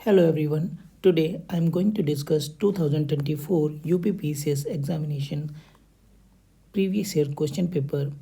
Hello everyone. Today I am going to discuss 2024 UPPCS examination previous year question paper,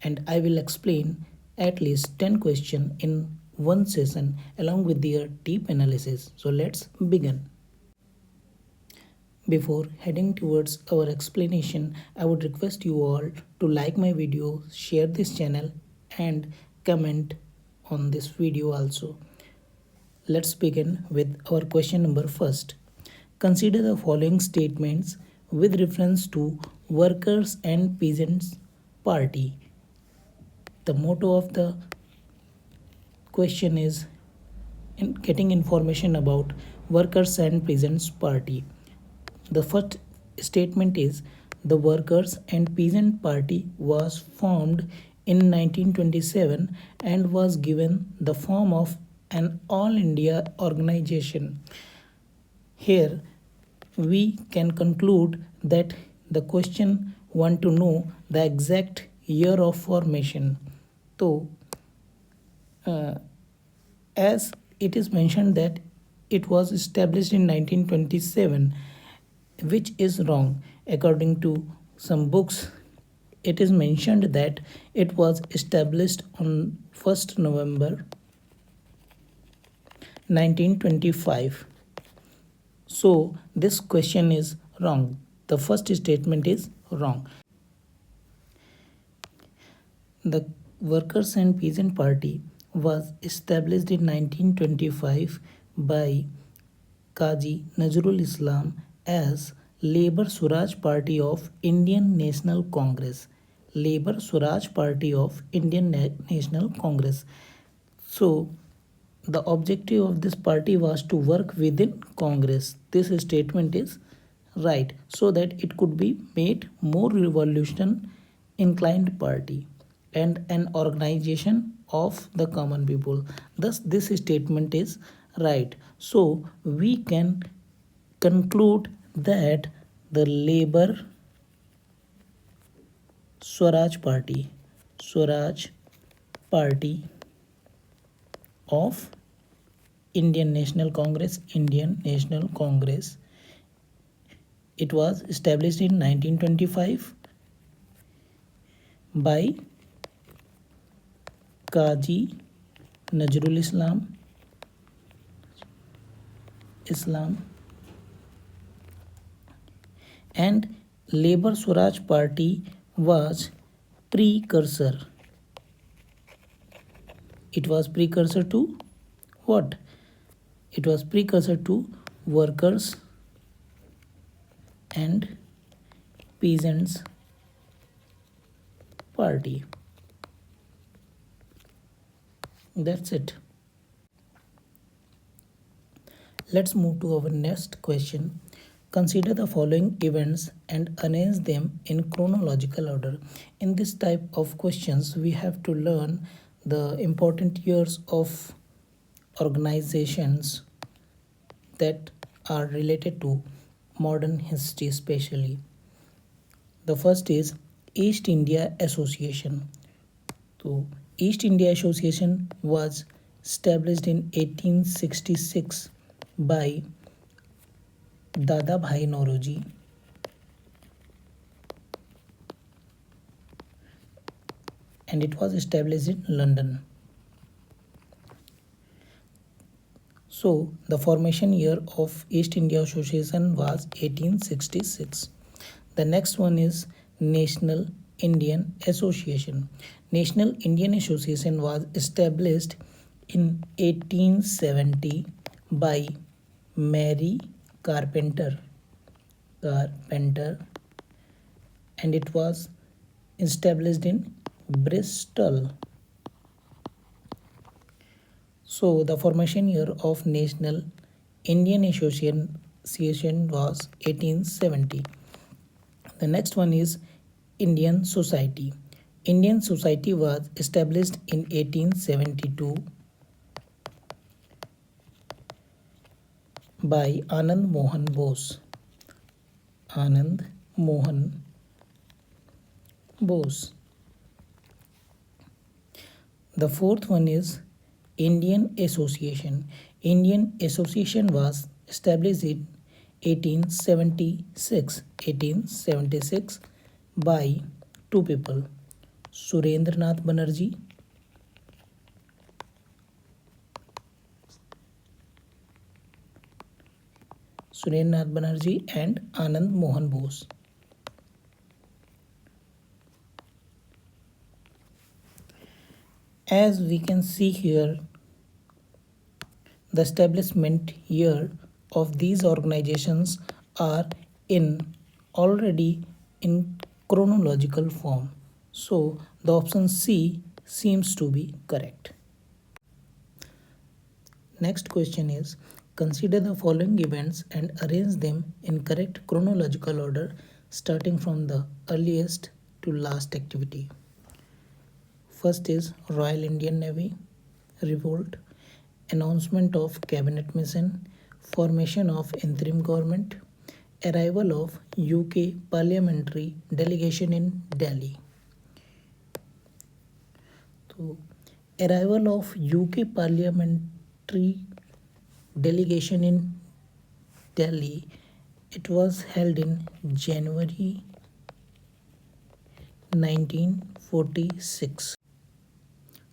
and I will explain at least 10 questions in one session along with their deep analysis. So let's begin. Before heading towards our explanation, I would request you all to like my video, share this channel and comment on this video also. Let's begin with our question number first. Consider the following statements with reference to Workers and Peasants Party. The motto of the question is getting information about Workers and Peasants Party. The first statement is the Workers and Peasant Party was formed in 1927 and was given the form of an all India organization. Here we can conclude that the question want to know the exact year of formation. So as it is mentioned that it was established in 1927, which is wrong. According to some books, it is mentioned that it was established on 1st November 1925. So this question is wrong. The first statement is wrong. The Workers and Peasant Party was established in 1925 by Qazi Nazrul Islam as Labour Swaraj Party of Indian National Congress. Labour Swaraj Party of Indian National Congress. So the objective of this party was to work within Congress. This statement is right, so that it could be made more revolution inclined party and an organization of the common people. Thus this statement is right. So we can conclude that the Labour Swaraj Party of Indian National Congress, it was established in 1925 by Qazi Nazrul Islam, and Labour Swaraj Party was precursor. It was precursor to what? It was precursor to Workers and Peasants Party. That's it. Let's move to our next question. Consider the following events and arrange them in chronological order. In this type of questions, we have to learn the important years of organizations that are related to modern history especially. The first is East India Association. So East India Association was established in 1866 by Dada Bhai Nauroji and it was established in London. So the formation year of East India Association was 1866. The next one is National Indian Association. National Indian Association was established in 1870 by Mary Carpenter, and it was established in Bristol. So the formation year of National Indian Association was 1870. The next one is Indian Society. Indian Society was established in 1872 by Anand Mohan Bose. The fourth one is Indian Association. Indian Association was established in 1876 by two people, Surendranath Banerjee and Anand Mohan Bose. As we can see here, the establishment year of these organizations are already in chronological form. So the option C seems to be correct. Next question is, consider the following events and arrange them in correct chronological order starting from the earliest to last activity. First is Royal Indian Navy revolt, announcement of cabinet mission, formation of interim government, arrival of UK parliamentary delegation in Delhi. So, arrival of UK parliamentary delegation in Delhi, it was held in January 1946.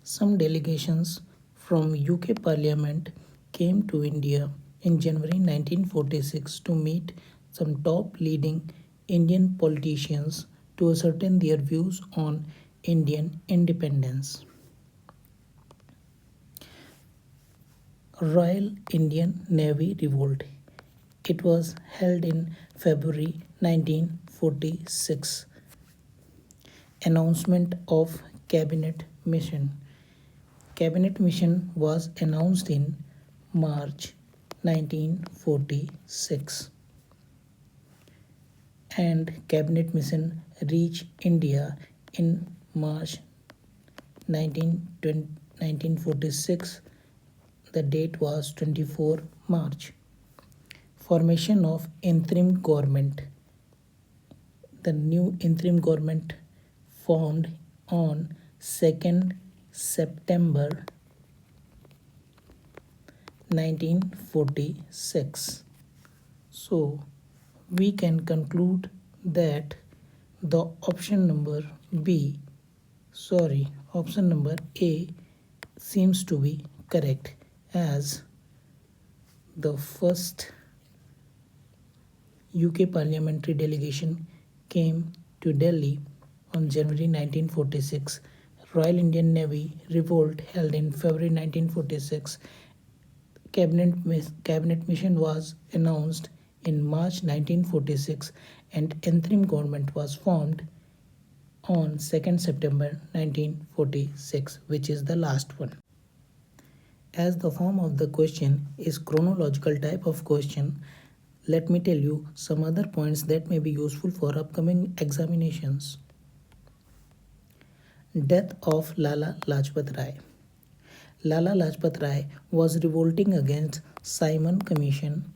Some delegations from UK Parliament came to India in January 1946 to meet some top leading Indian politicians to ascertain their views on Indian independence. Royal Indian Navy Revolt. It was held in February 1946. Announcement of Cabinet Mission. Cabinet mission was announced in March 1946 and cabinet mission reached India in March 1946. The date was 24 March. Formation of interim government. The new interim government formed on 2nd September 1946. So we can conclude that the option number A seems to be correct, as the first UK parliamentary delegation came to Delhi on January 1946. Royal Indian Navy revolt held in February 1946. Cabinet mission was announced in March 1946 and interim government was formed on 2nd September 1946, which is the last one. As the form of the question is chronological type of question, let me tell you some other points that may be useful for upcoming examinations. Death of Lala Lajpat Rai. Lala Lajpat Rai was revolting against Simon Commission.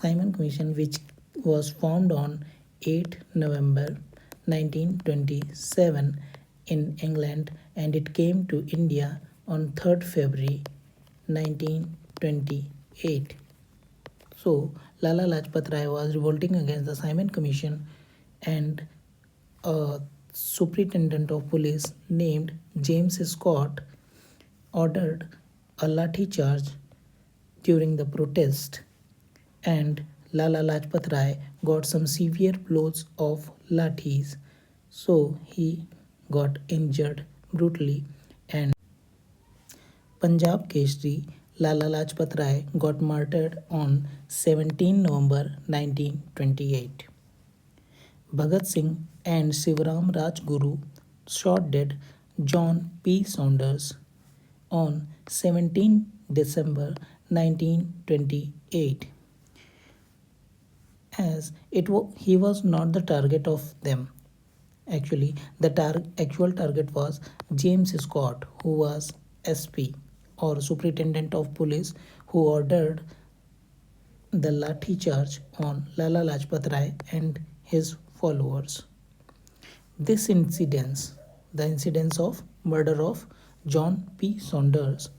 Which was formed on 8 November 1927 in England, and it came to India on 3rd February 1928. So Lala Lajpat Rai was revolting against the Simon Commission, and a superintendent of police named James Scott ordered a lathi charge during the protest, and Lala Lajpat Rai got some severe blows of lathis, so he got injured brutally. And Punjab Keshri, Lala Lajpat Rai got murdered on 17 November 1928. Bhagat Singh and Shivram Rajguru shot dead John P. Saunders on 17 December 1928, as he was not the target of them. Actually, the actual target was James Scott, who was SP or Superintendent of Police, who ordered the lathi charge on Lala Lajpat Rai and his followers. This incidence, the incidence of murder of John P. Saunders,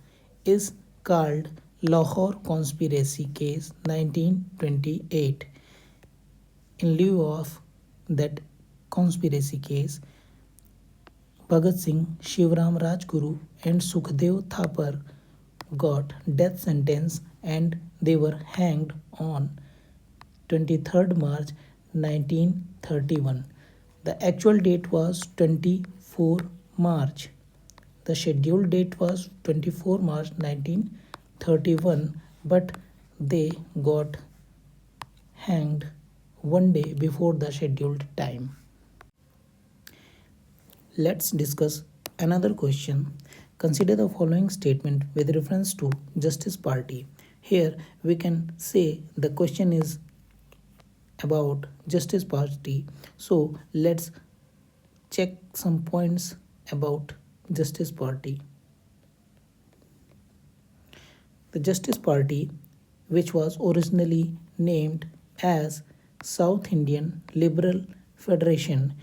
is called Lahore Conspiracy Case 1928. In lieu of that conspiracy case, Bhagat Singh, Shivram Rajguru, and Sukhdev Thapar got death sentence and they were hanged on 23rd March 1931. The actual date was 24 March. The scheduled date was 24 March 1931, but they got hanged one day before the scheduled time. Let's discuss another question. Consider the following statement with reference to Justice Party. Here we can say the question is about Justice Party. So let's check some points about Justice Party. The Justice Party, which was originally named as South Indian Liberal Federation,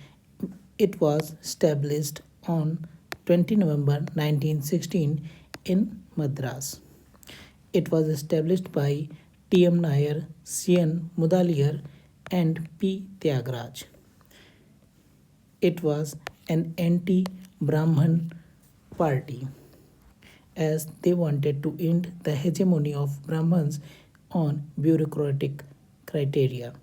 it was established on 20 November 1916 in Madras. It was established by T.M. Nair, C.N. Mudaliar, and P. Tyagaraja. It was an anti-Brahman party as they wanted to end the hegemony of Brahmins on bureaucratic criteria.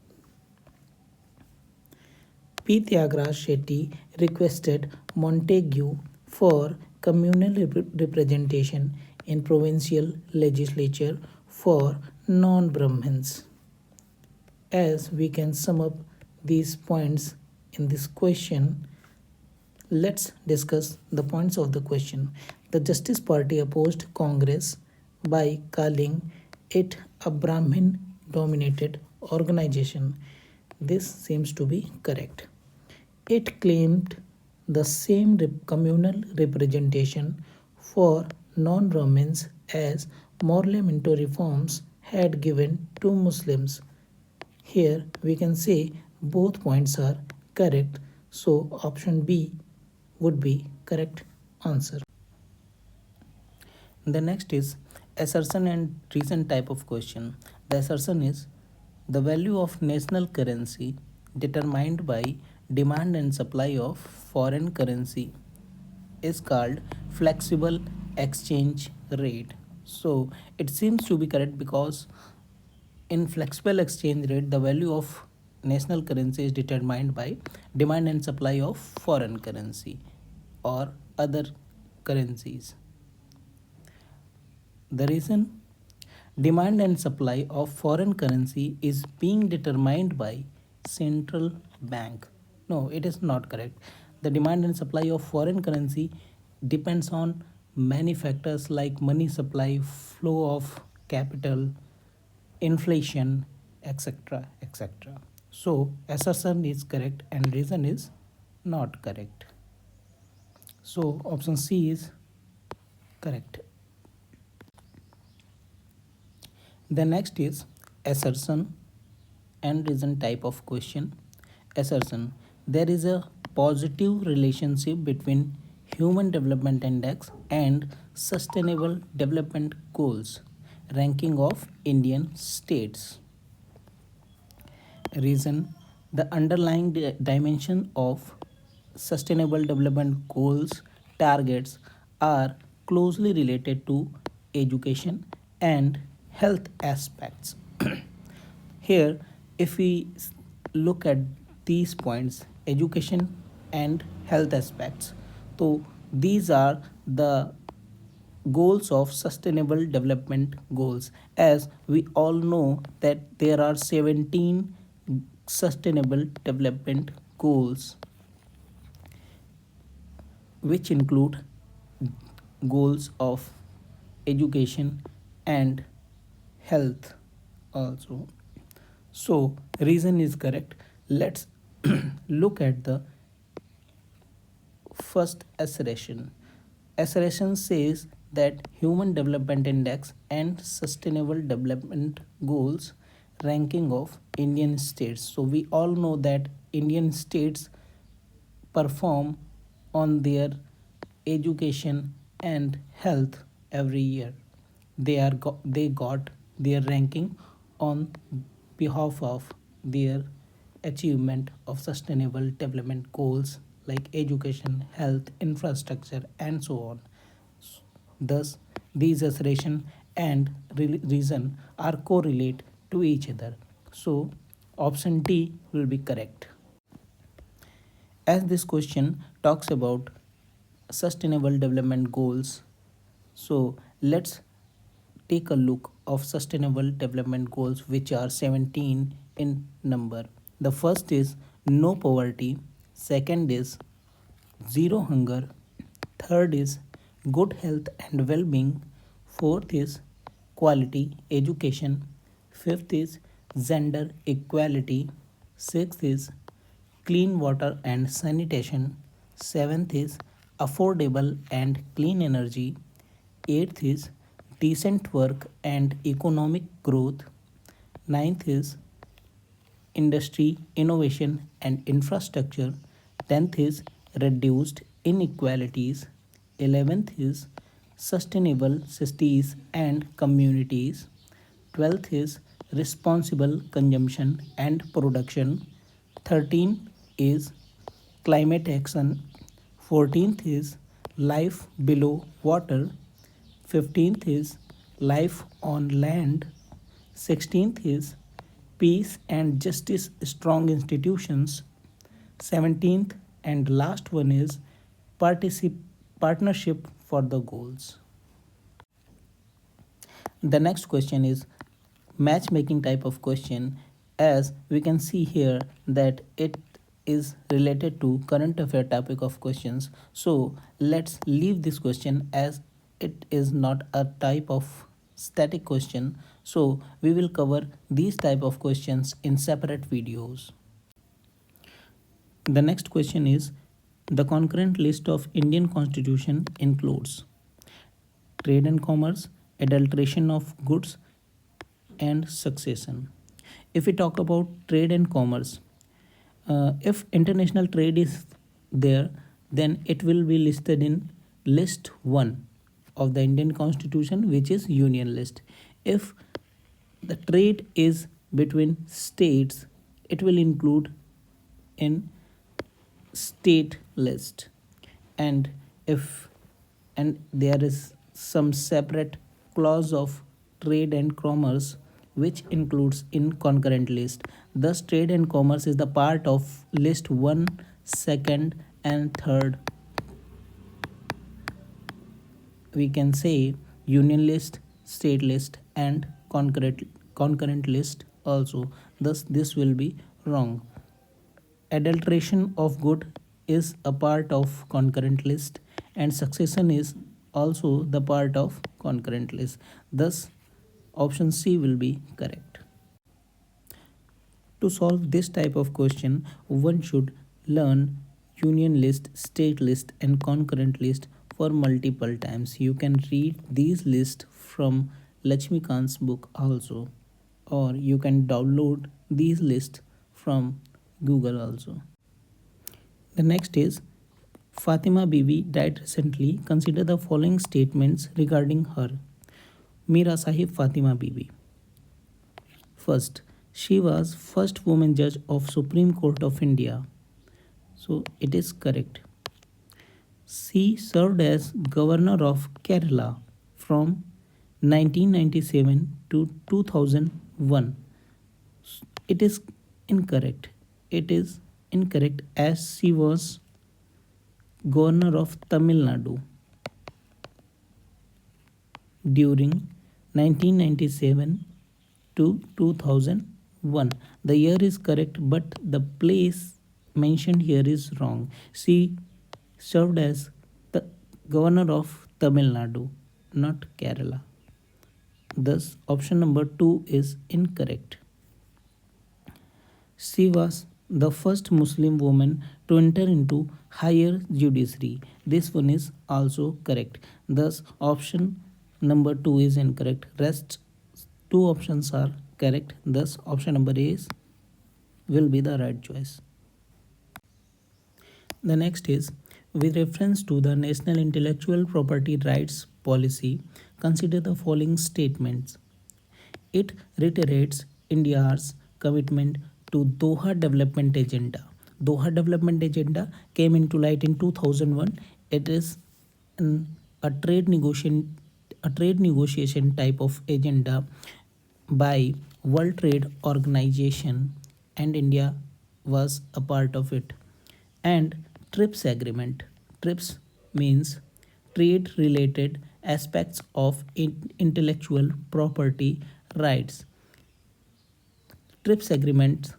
P. Tyagaraja Shetty requested Montague for communal representation in provincial legislature for non-Brahmins. As we can sum up these points in this question, let's discuss the points of the question. The Justice Party opposed Congress by calling it a Brahmin-dominated organization. This seems to be correct. It claimed the same communal representation for non-Brahmins as Morley-Minto reforms had given to Muslims. Here we can say both points are correct, so option B would be correct answer. The next is assertion and reason type of question. The assertion is the value of national currency determined by demand and supply of foreign currency is called flexible exchange rate. So it seems to be correct because in flexible exchange rate the value of national currency is determined by demand and supply of foreign currency or other currencies. The reason demand and supply of foreign currency is being determined by central bank. No, it is not correct. The demand and supply of foreign currency depends on many factors like money supply, flow of capital, inflation, etc. etc. So assertion is correct and reason is not correct. So option C is correct. The next is assertion and reason type of question. Assertion: there is a positive relationship between Human Development Index and Sustainable Development Goals ranking of Indian states. Reason: the underlying dimension of Sustainable Development Goals targets are closely related to education and health aspects. Here, if we look at these points, education and health aspects, so these are the goals of sustainable development goals. As we all know that there are 17 sustainable development goals which include goals of education and health also. So reason is correct. Let's look at the first assertion. Assertion says that Human Development Index and Sustainable Development Goals ranking of Indian states. So we all know that Indian states perform on their education and health every year. They got their ranking on behalf of their achievement of sustainable development goals like education, health, infrastructure, and so on. Thus, these assertion and reason are correlate to each other. So, option D will be correct. As this question talks about sustainable development goals, so let's take a look of sustainable development goals, which are 17 in number. The first is no poverty, second is zero hunger, third is good health and well-being, fourth is quality education, fifth is gender equality, sixth is clean water and sanitation, seventh is affordable and clean energy, eighth is decent work and economic growth, ninth is industry, innovation, and infrastructure. 10th is reduced inequalities. 11th is sustainable cities and communities. 12th is responsible consumption and production. 13th is climate action. 14th is life below water. 15th is life on land. 16th is peace and justice strong institutions. 17th and last one is partnership for the goals. The next question is matchmaking type of question. As we can see here that it is related to current affair topic of questions, so let's leave this question as it is not a type of static question. So we will cover these type of questions in separate videos. The next question is the concurrent list of Indian Constitution includes trade and commerce, adulteration of goods, and succession. If we talk about trade and commerce, if international trade is there, then it will be listed in list 1 of the Indian Constitution, which is Union list. If the trade is between states, it will include in state list. And if and there is some separate clause of trade and commerce which includes in concurrent list. Thus trade and commerce is the part of list 1, 2nd, and 3rd. We can say union list, state list, and concurrent list also. Thus this will be wrong. Adulteration of good is a part of concurrent list, and succession is also the part of concurrent list. Thus option C will be correct. To solve this type of question, one should learn union list, state list, and concurrent list for multiple times. You can read these lists from Lakshmikant's book also, or you can download these lists from Google also. The next is Fatima Bibi died recently. Consider the following statements regarding her. Mira Sahib Fatima Bibi. First, she was first woman judge of Supreme Court of India. So it is correct. She served as governor of Kerala from 1997 to 2001. It is incorrect. It is incorrect as she was governor of Tamil Nadu during 1997 to 2001. The year is correct, but the place mentioned here is wrong. She served as the governor of Tamil Nadu, not Kerala. Thus, option number 2 is incorrect. She was the first Muslim woman to enter into higher judiciary. This one is also correct. Thus, option number 2 is incorrect. Rest two options are correct. Thus, option number A will be the right choice. The next is, with reference to the National Intellectual Property Rights Policy, consider the following statements. It reiterates India's commitment to Doha Development Agenda. Doha Development Agenda came into light in 2001. It is a trade negotiation type of agenda by World Trade Organization, and India was a part of it. And TRIPS agreement. TRIPS means trade related aspects of intellectual property rights. TRIPS agreement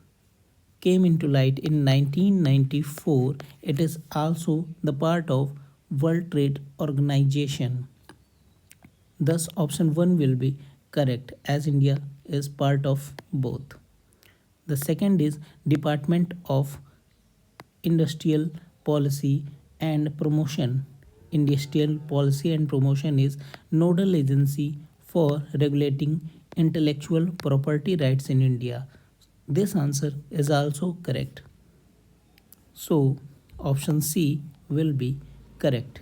came into light in 1994. It is also the part of World Trade Organization. Thus option 1 will be correct as India is part of both. The second is Department of Industrial Policy and Promotion. Industrial Policy and Promotion is nodal agency for regulating intellectual property rights in India. This answer is also correct. So option C will be correct.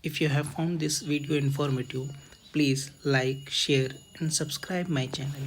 If you have found this video informative, please like, share and subscribe my channel.